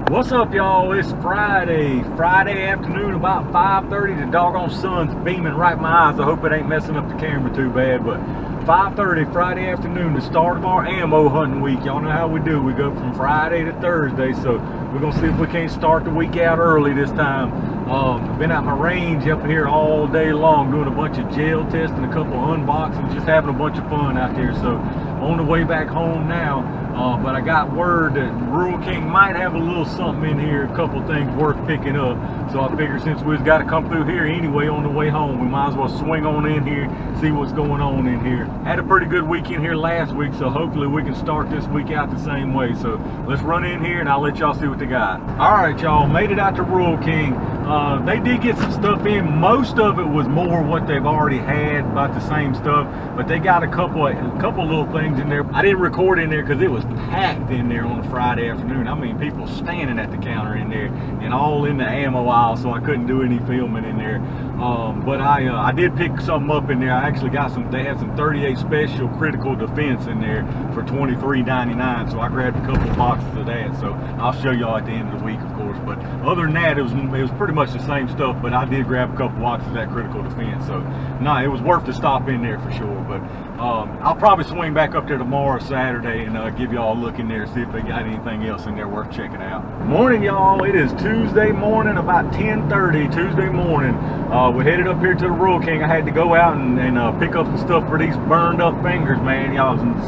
What's up, y'all? It's Friday afternoon, about 5:30. The doggone sun's beaming right in my eyes. I hope it ain't messing up the camera too bad, but 5:30 Friday afternoon, the start of our ammo hunting week. Y'all know how we do. We go from Friday to Thursday, so we're gonna see if we can't start the week out early this time. I've been at my range up here all day long doing a bunch of gel testing, a couple of unboxings, just having a bunch of fun out there. So on the way back home now, but I got word that Rural King might have a little something in here, a couple things worth picking up. So I figured since we've got to come through here anyway on the way home, we might as well swing on in here, see what's going on in here. Had a pretty good week in here last week, so hopefully we can start this week out the same way. So let's run in here and I'll let y'all see what they got. All right, y'all, made it out to Rural King. They did get some stuff in. Most of it was more what they've already had, about the same stuff, but they got a couple little things in there. I didn't record in there because it was packed in there on a Friday afternoon. I mean, people standing at the counter in there and all in the ammo aisle, so I couldn't do any filming in there. But I did pick something up in there. I actually got they had some 38 special critical defense in there for $23.99, so I grabbed a couple boxes of that. So I'll show y'all at the end of the week, of course. But other than that, it was pretty much the same stuff, but I did grab a couple boxes of that critical defense. So it was worth the stop in there for sure. But I'll probably swing back up there tomorrow, Saturday, and give y'all a look in there, see if they got anything else in there worth checking out. Morning, y'all. It is Tuesday morning, about 10:30 Tuesday morning. We headed up here to the Rural King. I had to go out and pick up some stuff for these burned up fingers, man.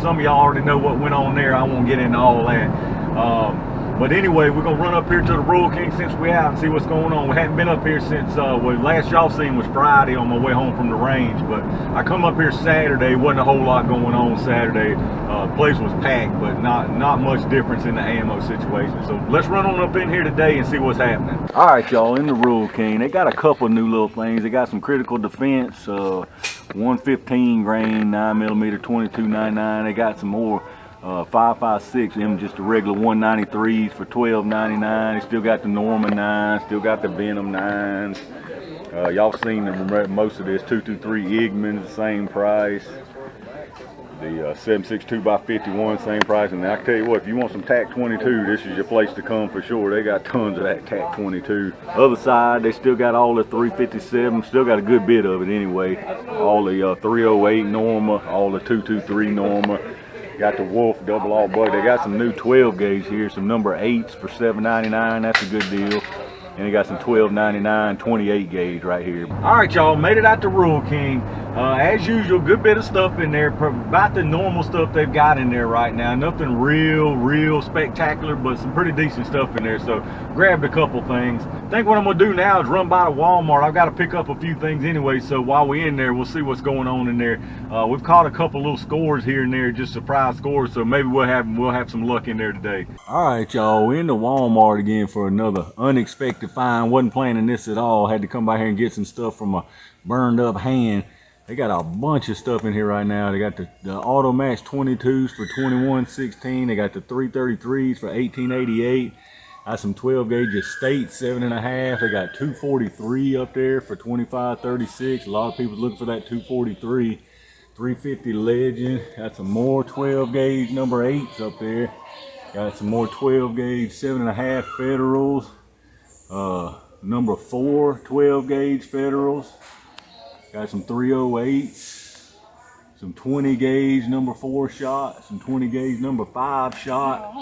Some of y'all already know what went on there. I won't get into all that. But anyway, we're gonna run up here to the Rural King since we're out and see what's going on. We hadn't been up here since last y'all seen was Friday on my way home from the range. But I come up here Saturday. Wasn't a whole lot going on Saturday. Place was packed, but not much difference in the ammo situation. So let's run on up in here today and see what's happening. All right, y'all, in the Rural King, they got a couple new little things. They got some critical defense, 115 grain, 9mm, $22.99. They got some more 5.56, them just the regular 193s for $12.99. They still got the Norman 9s, still got the Venom 9s. Y'all seen most of this 223 Igman's, the same price. The 7.62 by 51, same price. And I tell you what, if you want some TAC 22, this is your place to come for sure. They got tons of that TAC 22. Other side, they still got all the 357, still got a good bit of it anyway. All the 308 Norma, all the 223 Norma. Got the Wolf double all bug. They got some new 12 gauge here, some number 8s for $7.99. That's a good deal. And they got some $12.99 28 gauge right here. All right, y'all, made it out to Rural King. As usual, good bit of stuff in there, about the normal stuff they've got in there right now. Nothing real spectacular, but some pretty decent stuff in there. So grabbed a couple things. I think what I'm gonna do now is run by the Walmart. I've got to pick up a few things anyway, so while we're in there, we'll see what's going on in there. We've caught a couple little scores here and there, just surprise scores, so maybe we'll have some luck in there today. All right, y'all, we're in the Walmart again for another unexpected find. Wasn't planning this at all. Had to come by here and get some stuff from a burned up hand. They got a bunch of stuff in here right now. They got the Auto Match 22s for $21.16. They got the 333s for $18.88. Got some 12 gauge Estate 7.5. They got 243 up there for $25.36. A lot of people looking for that 243. 350 Legend. Got some more 12 gauge number 8s up there. Got some more 12 gauge 7.5 Federals. Number 4 12 gauge Federals. Got some 308s, some 20 gauge number 4 shot, some 20 gauge number 5 shot,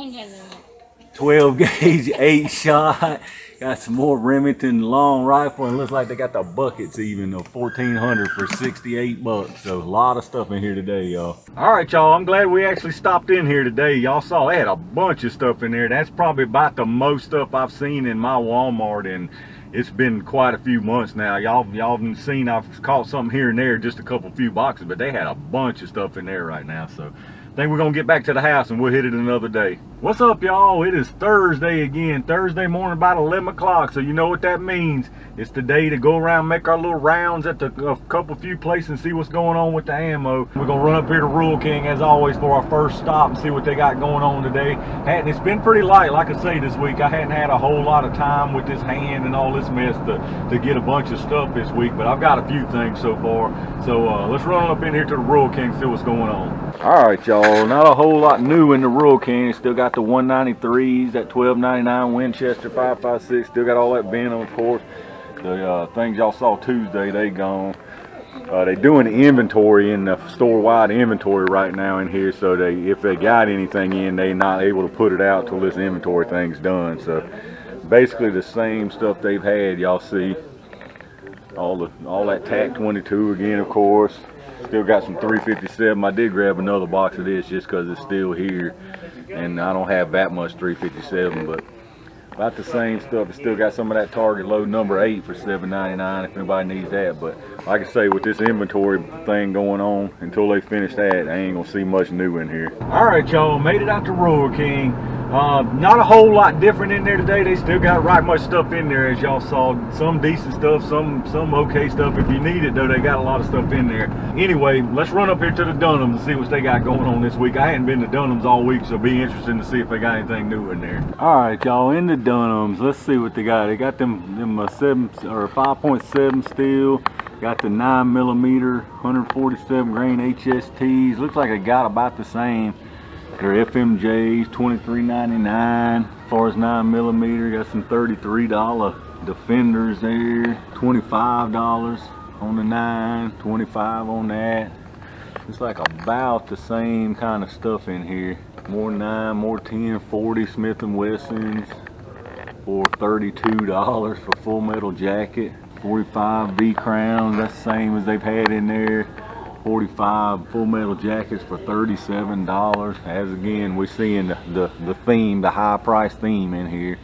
12 gauge 8 shot. Got some more Remington long rifle, and looks like they got the buckets even of 1400 for 68 bucks. So a lot of stuff in here today, y'all. All right, y'all, I'm glad we actually stopped in here today. Y'all saw they had a bunch of stuff in there. That's probably about the most stuff I've seen in my Walmart, and it's been quite a few months now. Y'all have seen I've caught something here and there, just a few boxes, but they had a bunch of stuff in there right now. So I think we're gonna get back to the house and we'll hit it another day. What's up, y'all? It is Thursday again, Thursday morning about 11 o'clock. So you know what that means. It's the day to go around, make our little rounds at a few places and see what's going on with the ammo. We're gonna run up here to Rural King as always for our first stop and see what they got going on today. It's been pretty light, like I say, this week. I hadn't had a whole lot of time with this hand and all this mess to get a bunch of stuff this week, but I've got a few things so far. So let's run up in here to the Rural King and see what's going on. All right, y'all, not a whole lot new in the Rural King. Still got got the 193s, that 1299 Winchester 5.56. Still got all that venom, of course. The things y'all saw Tuesday, they gone. They doing the inventory in the store-wide inventory right now in here, so if they got anything in, they not able to put it out till this inventory thing's done. So basically the same stuff they've had. Y'all see all that TAC 22 again, of course. Still got some 357. I did grab another box of this just because it's still here, and I don't have that much 357, but about the same stuff. It still got some of that Target load number 8 for $7.99 if anybody needs that. But like I say, with this inventory thing going on, until they finish that, I ain't gonna see much new in here. All right, y'all, made it out to Royal King. Not a whole lot different in there today. They still got right much stuff in there, as y'all saw. Some decent stuff, some okay stuff. If you need it though, they got a lot of stuff in there. Anyway, let's run up here to the Dunhams and see what they got going on this week. I hadn't been to Dunhams all week, so it'll be interesting to see if they got anything new in there. All right, y'all, in the Dunhams, let's see what they got. They got them 7 or 5.7 steel. Got the 9mm 147 grain HSTs. Looks like they got about the same. They're FMJs, $23.99 as far as 9mm. Got some $33 Defenders there, $25 on the 9, $25 on that. It's like about the same kind of stuff in here. More 9, more 10, 40 Smith & Wessons for $32 for Full Metal Jacket. 45 V Crowns, that's the same as they've had in there. 45 Full Metal Jackets for $37. As again, we're seeing the theme, the high price theme in here.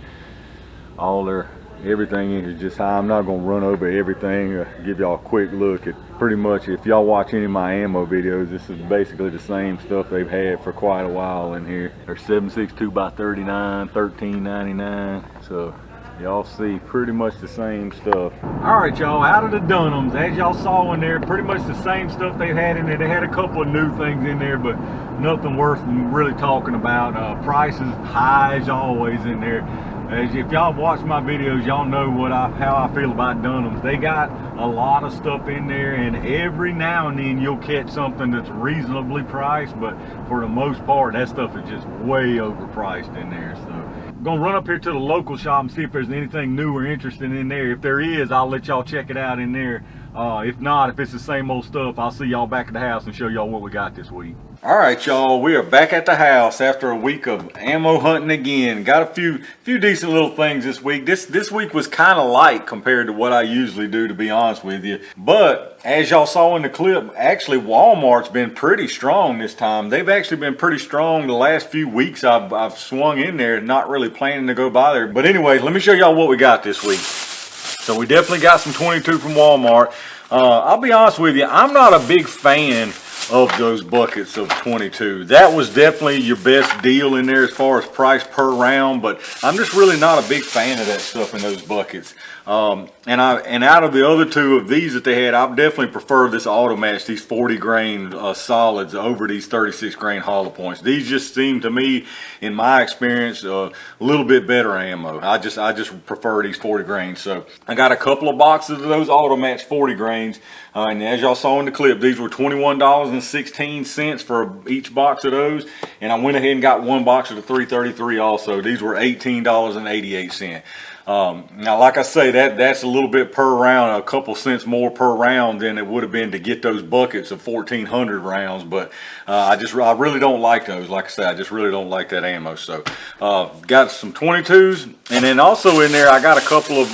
Everything is just high. I'm not gonna run over everything. Give y'all a quick look at pretty much, if y'all watch any of my ammo videos, this is basically the same stuff they've had for quite a while in here. They're 7.62 by 39, $13.99. So y'all see pretty much the same stuff. All right, y'all, out of the Dunhams, as y'all saw in there, pretty much the same stuff they had in there. They had a couple of new things in there, but nothing worth really talking about. Prices high as always in there. If y'all watch my videos, y'all know how I feel about Dunhams. They got a lot of stuff in there, and every now and then you'll catch something that's reasonably priced, but for the most part, that stuff is just way overpriced in there. So I'm gonna run up here to the local shop and see if there's anything new or interesting in there. If there is, I'll let y'all check it out in there. If not, if it's the same old stuff, I'll see y'all back at the house and show y'all what we got this week. All right, y'all, we are back at the house after a week of ammo hunting again. Got a few decent little things this week. This week was kind of light compared to what I usually do, to be honest with you. But as y'all saw in the clip, actually Walmart's been pretty strong this time. They've actually been pretty strong the last few weeks. I've swung in there, not really planning to go by there. But anyways, let me show y'all what we got this week. So we definitely got some 22 from Walmart. I'll be honest with you, I'm not a big fan of those buckets of 22. That was definitely your best deal in there as far as price per round, but I'm just really not a big fan of that stuff in those buckets. And out of the other two of these that they had, I definitely prefer this auto match, these 40 grain solids over these 36 grain hollow points. These just seem to me, in my experience, a little bit better ammo. I just prefer these 40 grains. So I got a couple of boxes of those auto match 40 grains. And as y'all saw in the clip, these were $21.16 for each box of those. And I went ahead and got one box of the 333 also. These were $18.88. Now, like I say, that's a little bit per round, a couple cents more per round than it would have been to get those buckets of 1,400 rounds. But I really don't like those. Like I said, I just really don't like that ammo. So got some 22s, and then also in there I got a couple of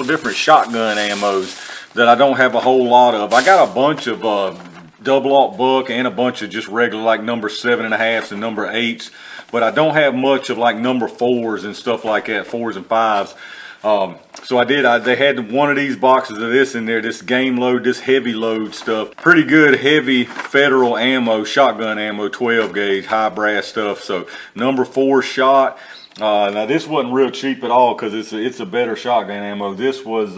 different shotgun ammos that I don't have a whole lot of. I got a bunch of double-aught buck and a bunch of just regular like number 7.5s and number 8s, but I don't have much of like number 4s and stuff like that, 4s and 5s. So they had one of these boxes of this in there, this game load, this heavy load stuff. Pretty good heavy federal ammo, shotgun ammo, 12 gauge, high brass stuff. So number 4 shot. Now this wasn't real cheap at all because it's a better shotgun ammo. This was,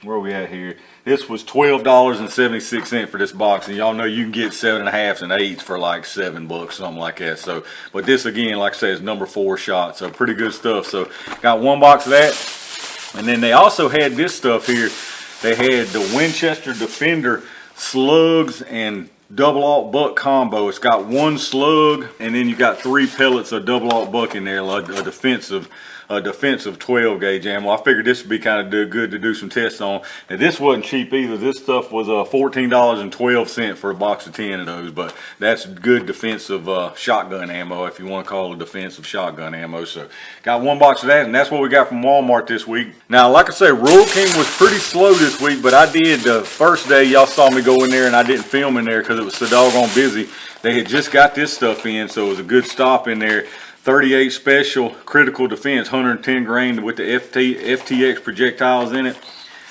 where are we at here? This was $12.76 for this box, and y'all know you can get 7.5s and 8s for like $7, something like that. So, but this again, like I said, is number 4 shot, so pretty good stuff. So, got one box of that, and then they also had this stuff here. They had the Winchester Defender slugs and double alt buck combo. It's got 1 slug, and then you got 3 pellets of double alt buck in there, like a defensive 12 gauge ammo. I figured this would be kind of good to do some tests on. And this wasn't cheap either. This stuff was $14.12 for a box of 10 of those, but that's good defensive shotgun ammo, if you want to call it defensive shotgun ammo. So got 1 box of that, and that's what we got from Walmart this week. Now, like I say, Rural King was pretty slow this week, but I did the first day. Y'all saw me go in there, and I didn't film in there because it was so doggone busy. They had just got this stuff in, so it was a good stop in there. 38 special critical defense, 110 grain with the FTX projectiles in it.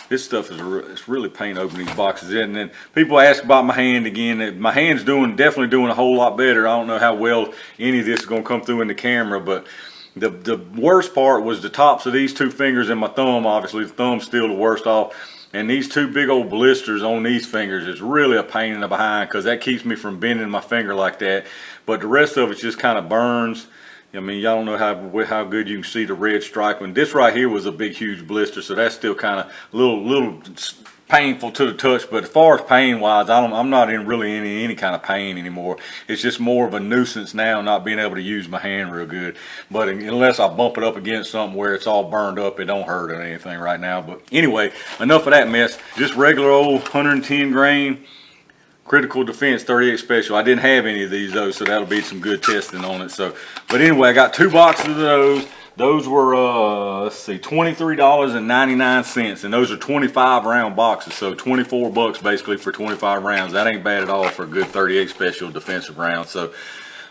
This stuff is it's really pain to open these boxes in. And then people ask about my hand again. My hand's definitely doing a whole lot better. I don't know how well any of this is going to come through in the camera, but the worst part was the tops of these 2 fingers and my thumb. Obviously, the thumb's still the worst off. And these 2 big old blisters on these fingers is really a pain in the behind, because that keeps me from bending my finger like that. But the rest of it just kind of burns. I mean, y'all don't know how good you can see the red stripe. And this right here was a big, huge blister, so that's still kind of a little painful to the touch. But as far as pain-wise, I'm not in really any kind of pain anymore. It's just more of a nuisance now, not being able to use my hand real good. But unless I bump it up against something where it's all burned up, it don't hurt or anything right now. But anyway, enough of that mess. Just regular old 110 grain. Critical defense 38 special. I didn't have any of these though, so that'll be some good testing on it. So, but anyway, I got 2 boxes of those. Those were let's see, $23.99, and those are 25 round boxes, so 24 bucks basically for 25 rounds. That ain't bad at all for a good 38 special defensive round. So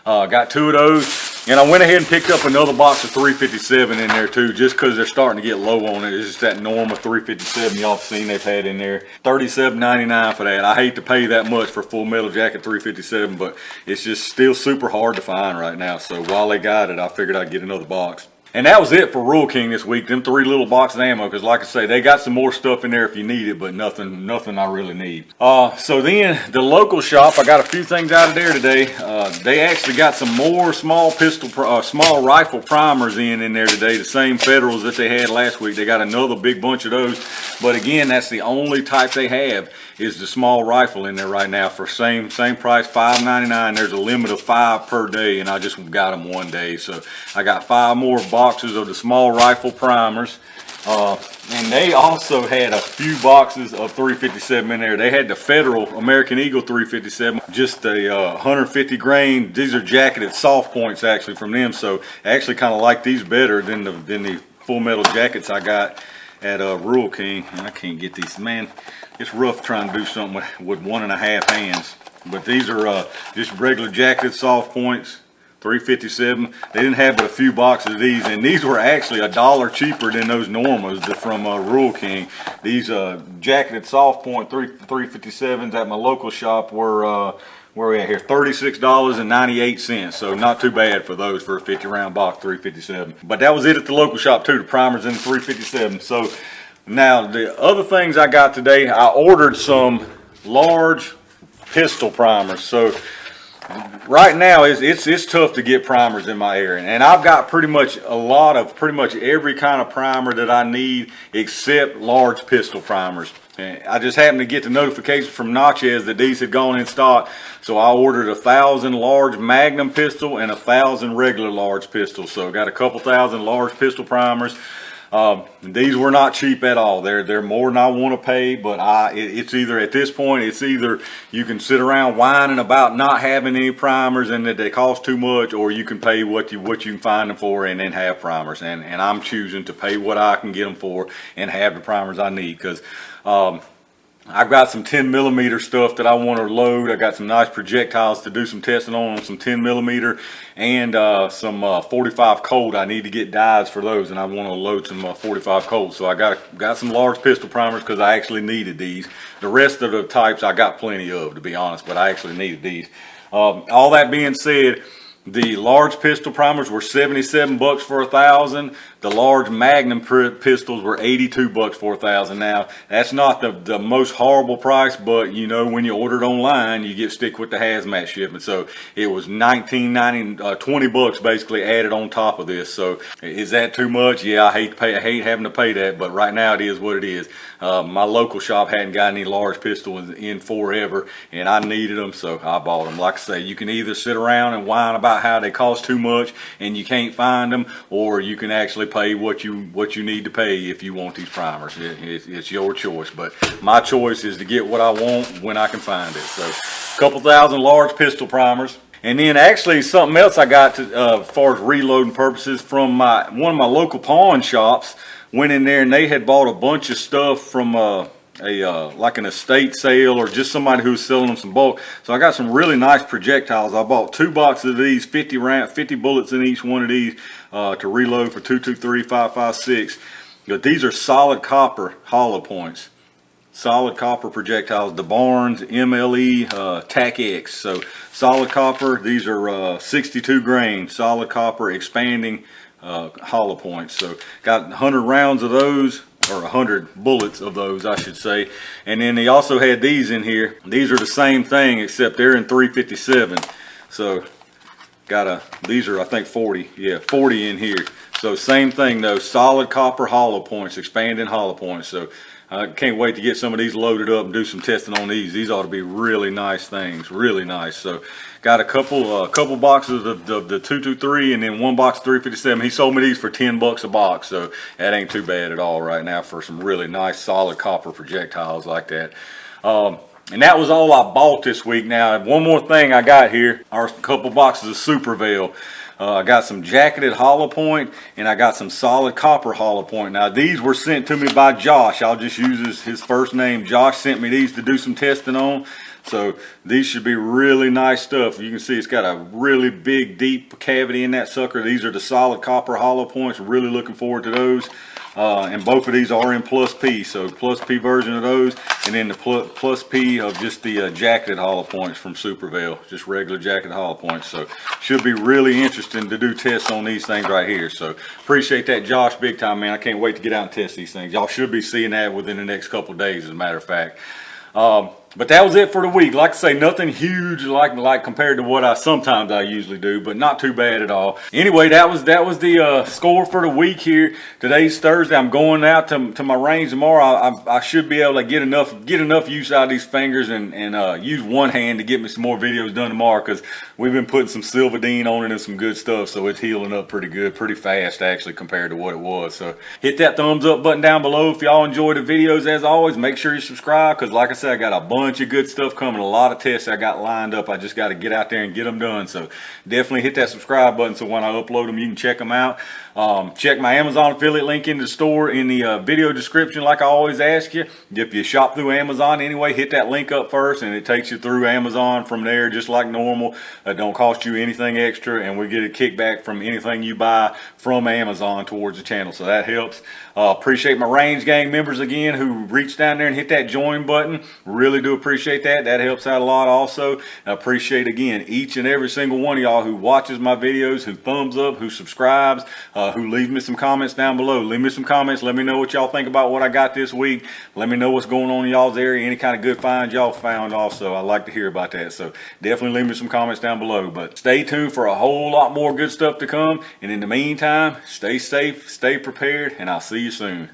got 2 of those, and I went ahead and picked up another box of 357 in there too, just because they're starting to get low on it. It's just that normal 357 y'all have seen they've had in there. $37.99 for that. I hate to pay that much for Full Metal Jacket 357, but it's just still super hard to find right now. So while they got it, I figured I'd get another box. And that was it for Rural King this week. Them 3 little boxes of ammo, because like I say, they got some more stuff in there if you need it, but nothing I really need. So then the local shop, I got a few things out of there today. They actually got some more small rifle primers in there today. The same Federals that they had last week. They got another big bunch of those. But again, that's the only type they have, is the small rifle in there right now for same price, $5.99. There's a limit of 5 per day, and I just got them one day. So I got 5 more boxes of the small rifle primers. And they also had a few boxes of 357 in there. They had the Federal American Eagle 357, just a 150 grain. These are jacketed soft points actually from them, so I actually kind of like these better than the Full Metal Jackets I got at Rural King. And I can't get these, man. It's rough trying to do something with 1.5 hands. But these are just regular jacketed soft points. 357. They didn't have but a few boxes of these, and these were actually $1 cheaper than those normals from Rural King. These jacketed soft point 357s at my local shop were where we at here, $36.98. So not too bad for those for a 50 round box 357. But that was it at the local shop too, the primers and the 357. So now the other things I got today, I ordered some large pistol primers. So right now it's tough to get primers in my area, and I've got pretty much every kind of primer that I need except large pistol primers. And I just happened to get the notification from Natchez that these had gone in stock, so I ordered 1,000 large magnum pistol and 1,000 regular large pistols. So I got a couple thousand large pistol primers. These were not cheap at all. They're more than I want to pay, but it's either at this point, it's either you can sit around whining about not having any primers and that they cost too much, or you can pay what you can find them for and then have primers. And I'm choosing to pay what I can get them for and have the primers I need, because I've got some 10mm stuff that I want to load. I got some nice projectiles to do some testing on some 10mm, and some 45 Colt. I need to get dies for those, and I want to load some 45 Colt. So I got some large pistol primers because I actually needed these. The rest of the types I got plenty of, to be honest, but I actually needed these. All that being said, the large pistol primers were 77 bucks for 1,000. The large magnum pistols were 82 bucks for 1,000. Now, that's not the most horrible price, but you know, when you order it online, you get stick with the hazmat shipment. So it was $19.90, 20 bucks basically added on top of this. So is that too much? Yeah, I hate having to pay that, but right now it is what it is. My local shop hadn't got any large pistols in forever, and I needed them, so I bought them. Like I say, you can either sit around and whine about how they cost too much and you can't find them, or you can actually pay what you need to pay if you want these primers. It's your choice, but my choice is to get what I want when I can find it. So a couple thousand large pistol primers. And then actually something else I got to, as far as reloading purposes, from one of my local pawn shops. Went in there and they had bought a bunch of stuff from like an estate sale, or just somebody who was selling them some bulk. So I got some really nice projectiles. I bought 2 boxes of these, 50 bullets in each one of these to reload for 223, 556. But these are solid copper hollow points. Solid copper projectiles, the Barnes MLE TAC-X. So solid copper, these are 62 grain, solid copper expanding hollow points. So got 100 rounds of those, or 100 bullets of those, I should say. And then they also had these in here. These are the same thing, except they're in 357. So these are, I think, 40. Yeah, 40 in here. So same thing though, solid copper hollow points, expanding hollow points. So I can't wait to get some of these loaded up and do some testing on these. These ought to be really nice things, really nice. So got a couple boxes of the 223 and then 1 box of 357. He sold me these for 10 bucks a box, so that ain't too bad at all right now for some really nice solid copper projectiles like that. And that was all I bought this week. Now, one more thing I got here are a couple boxes of Super Veil. I got some jacketed hollow point, and I got some solid copper hollow point. Now these were sent to me by Josh. I'll just use his first name. Josh sent me these to do some testing on. So these should be really nice stuff. You can see it's got a really big deep cavity in that sucker. These are the solid copper hollow points. Really looking forward to those. And both of these are in plus P, so plus P version of those, and then the plus P of just the jacketed hollow points from Super Veil, just regular jacketed hollow points. So should be really interesting to do tests on these things right here. So appreciate that, Josh, big time, man. I can't wait to get out and test these things. Y'all should be seeing that within the next couple of days, as a matter of fact. But that was it for the week. Like I say, nothing huge like compared to what I usually do, but not too bad at all. Anyway, that was the score for the week here. Today's Thursday. I'm going out to my range tomorrow. I should be able to get enough use out of these fingers and use one hand to get me some more videos done tomorrow, because we've been putting some Silvadene on it and some good stuff, so it's healing up pretty good, pretty fast actually compared to what it was. So hit that thumbs up button down below if y'all enjoy the videos. As always, make sure you subscribe, because like I said, I got a bunch of good stuff coming, a lot of tests I got lined up. I just got to get out there and get them done. So definitely hit that subscribe button so when I upload them you can check them out. Check my Amazon affiliate link in the store in the video description, like I always ask you. If you shop through Amazon anyway, hit that link up first and it takes you through Amazon from there just like normal. It don't cost you anything extra, and we get a kickback from anything you buy from Amazon towards the channel, so that helps. Appreciate my Range Gang members again who reached down there and hit that join button. Really do appreciate that. That helps out a lot also. I appreciate again each and every single one of y'all who watches my videos, who thumbs up, who subscribes, who leave me some comments down below. Leave me some comments. Let me know what y'all think about what I got this week. Let me know what's going on in y'all's area. Any kind of good finds y'all found also. I like to hear about that. So definitely leave me some comments down below. But stay tuned for a whole lot more good stuff to come. And in the meantime, stay safe, stay prepared, and I'll see you soon.